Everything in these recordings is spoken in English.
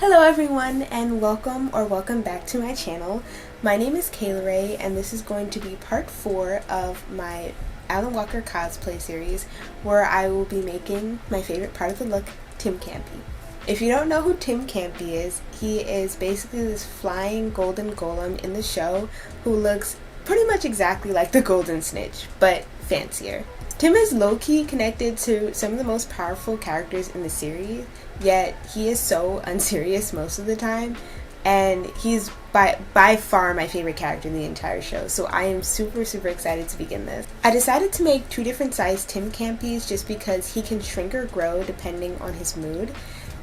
Hello everyone and welcome back to my channel. My name is Kayla Ray and this is going to be part 4 of my Alan Walker cosplay series where I will be making my favorite part of the look, Timcanpy. If you don't know who Timcanpy is, he is basically this flying golden golem in the show who looks pretty much exactly like the Golden Snitch, but fancier. Tim is low-key connected to some of the most powerful characters in the series, yet he is so unserious most of the time, and he's by far my favorite character in the entire show, so I am super excited to begin this. I decided to make 2 different size Timcanpys just because he can shrink or grow depending on his mood,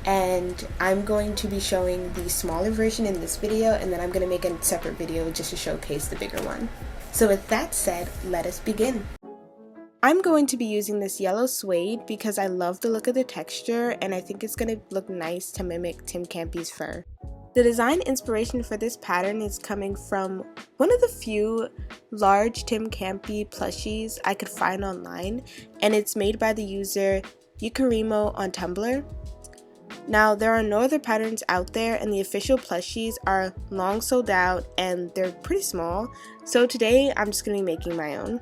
and I'm going to be showing the smaller version in this video, and then I'm going to make a separate video just to showcase the bigger one. So with that said, let us begin. I'm going to be using this yellow suede because I love the look of the texture and I think it's going to look nice to mimic Timcanpy's fur. The design inspiration for this pattern is coming from one of the few large Timcanpy plushies I could find online, and it's made by the user Yukarimo on Tumblr. Now, there are no other patterns out there and the official plushies are long sold out and they're pretty small, so today I'm just going to be making my own.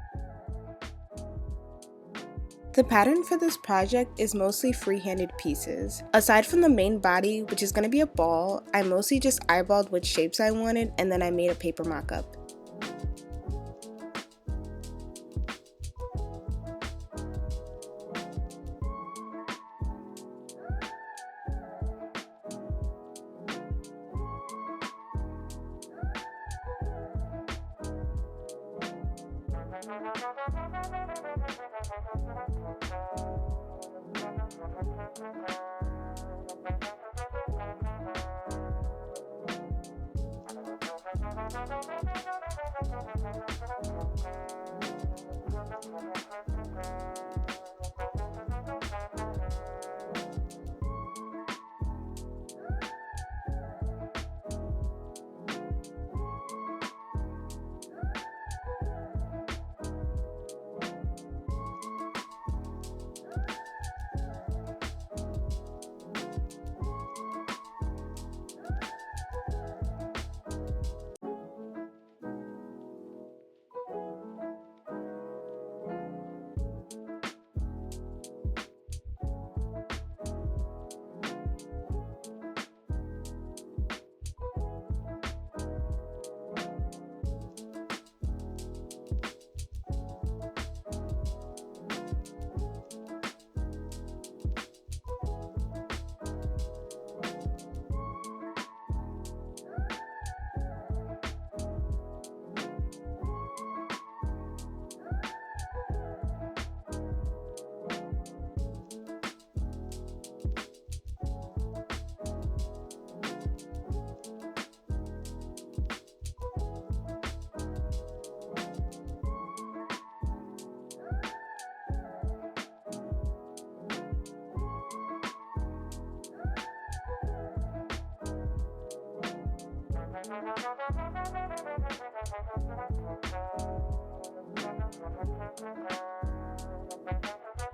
The pattern for this project is mostly free-handed pieces. Aside from the main body, which is going to be a ball, I mostly just eyeballed which shapes I wanted and then I made a paper mock-up.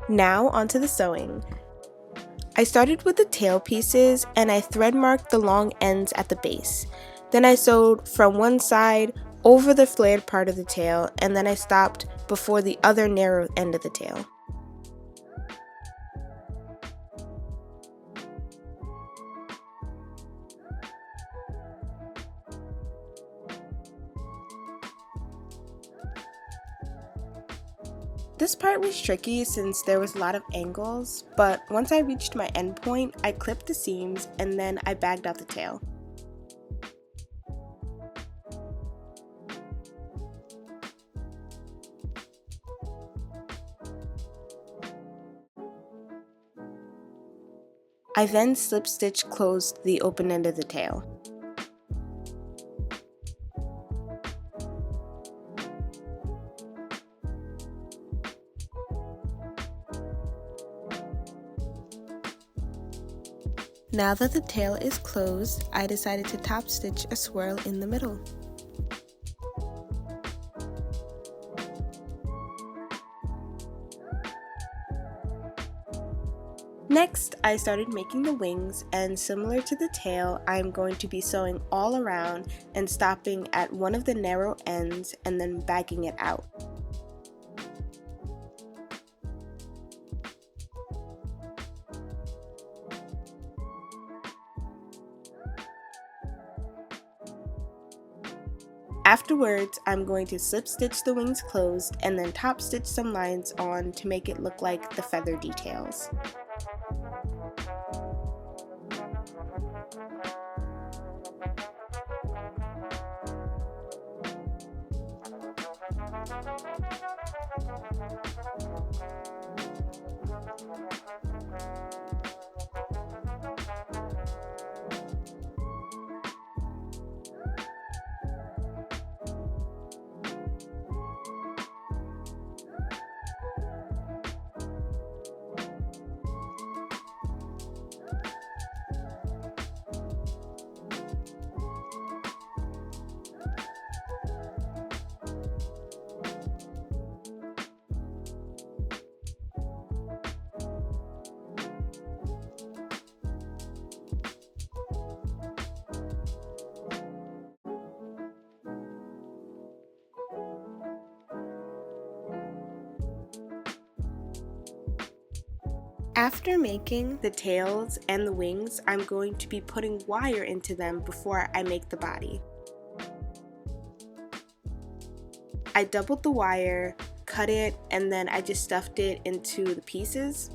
Now onto the sewing. I started with the tail pieces and I thread marked the long ends at the base. Then I sewed from one side over the flared part of the tail and then I stopped before the other narrow end of the tail. This part was tricky since there was a lot of angles, but once I reached my end point, I clipped the seams and then I bagged out the tail. I then slip stitch closed the open end of the tail. Now that the tail is closed, I decided to top stitch a swirl in the middle. Next, I started making the wings, and similar to the tail, I'm going to be sewing all around and stopping at one of the narrow ends and then bagging it out. Afterwards, I'm going to slip stitch the wings closed and then top stitch some lines on to make it look like the feather details. After making the tails and the wings, I'm going to be putting wire into them before I make the body. I doubled the wire, cut it, and then I just stuffed it into the pieces.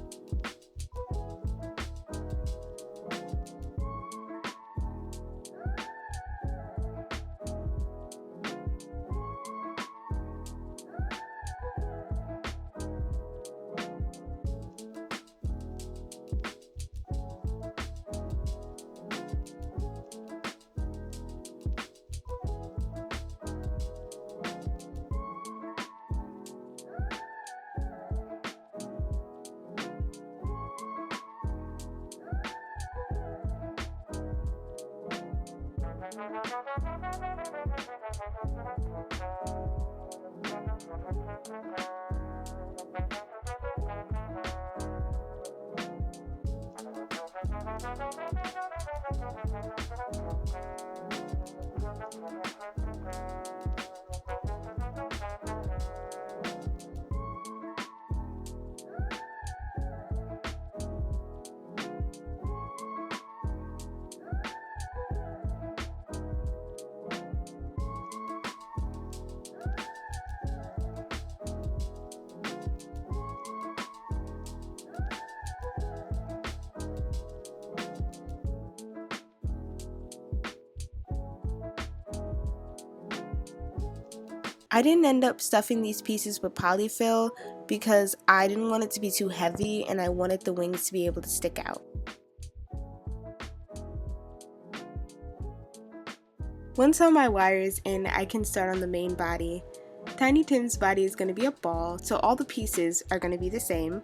I didn't end up stuffing these pieces with polyfill because I didn't want it to be too heavy and I wanted the wings to be able to stick out. Once all my wire is in, I can start on the main body. Tiny Tim's body is going to be a ball, so all the pieces are going to be the same.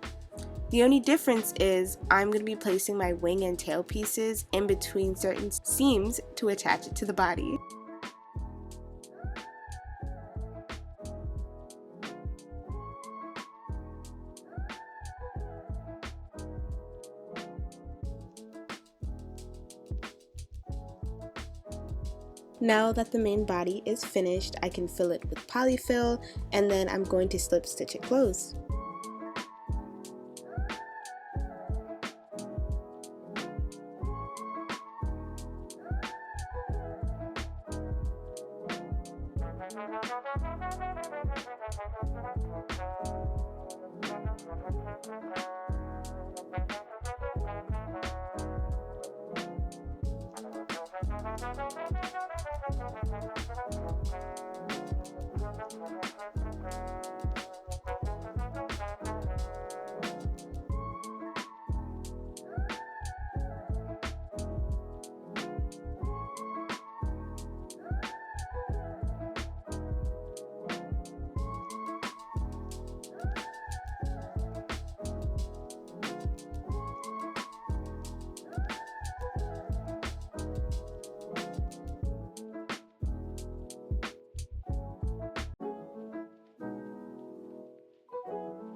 The only difference is I'm going to be placing my wing and tail pieces in between certain seams to attach it to the body. Now that the main body is finished, I can fill it with polyfill and then I'm going to slip stitch it closed.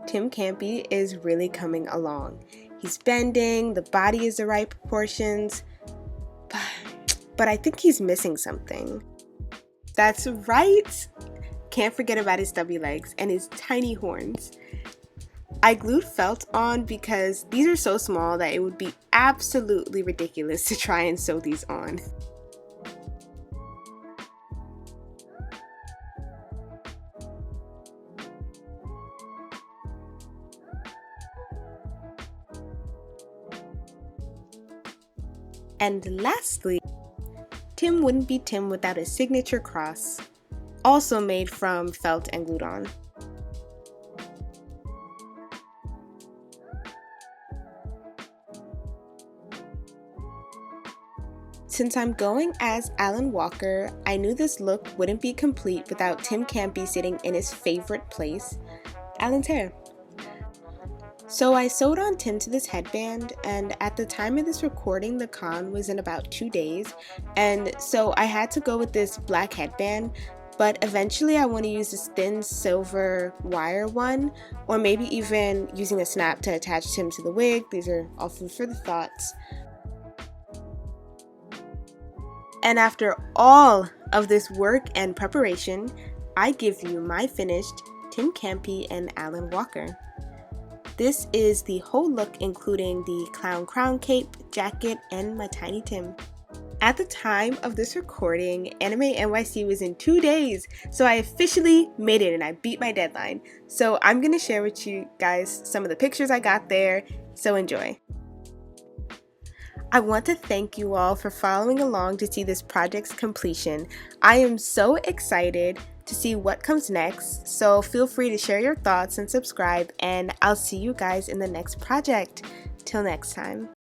Timcanpy is really coming along. He's bending, the body is the right proportions, but I think he's missing something. That's right! Can't forget about his stubby legs and his tiny horns. I glued felt on because these are so small that it would be absolutely ridiculous to try and sew these on. And lastly, Tim wouldn't be Tim without his signature cross, also made from felt and glued on. Since I'm going as Alan Walker, I knew this look wouldn't be complete without Timcanpy sitting in his favorite place, Alan's hair. So I sewed on Tim to this headband, and at the time of this recording, the con was in about 2 days, and so I had to go with this black headband, but eventually I want to use this thin silver wire one, or maybe even using a snap to attach Tim to the wig. These are all food for the thoughts. And after all of this work and preparation, I give you my finished Timcanpy and Alan Walker. This is the whole look, including the clown crown cape, jacket, and my tiny Tim. At the time of this recording, Anime NYC was in 2 days, so I officially made it and I beat my deadline. So I'm going to share with you guys some of the pictures I got there, so enjoy. I want to thank you all for following along to see this project's completion. I am so excited to see what comes next, so feel free to share your thoughts and subscribe, and I'll see you guys in the next project. Till next time.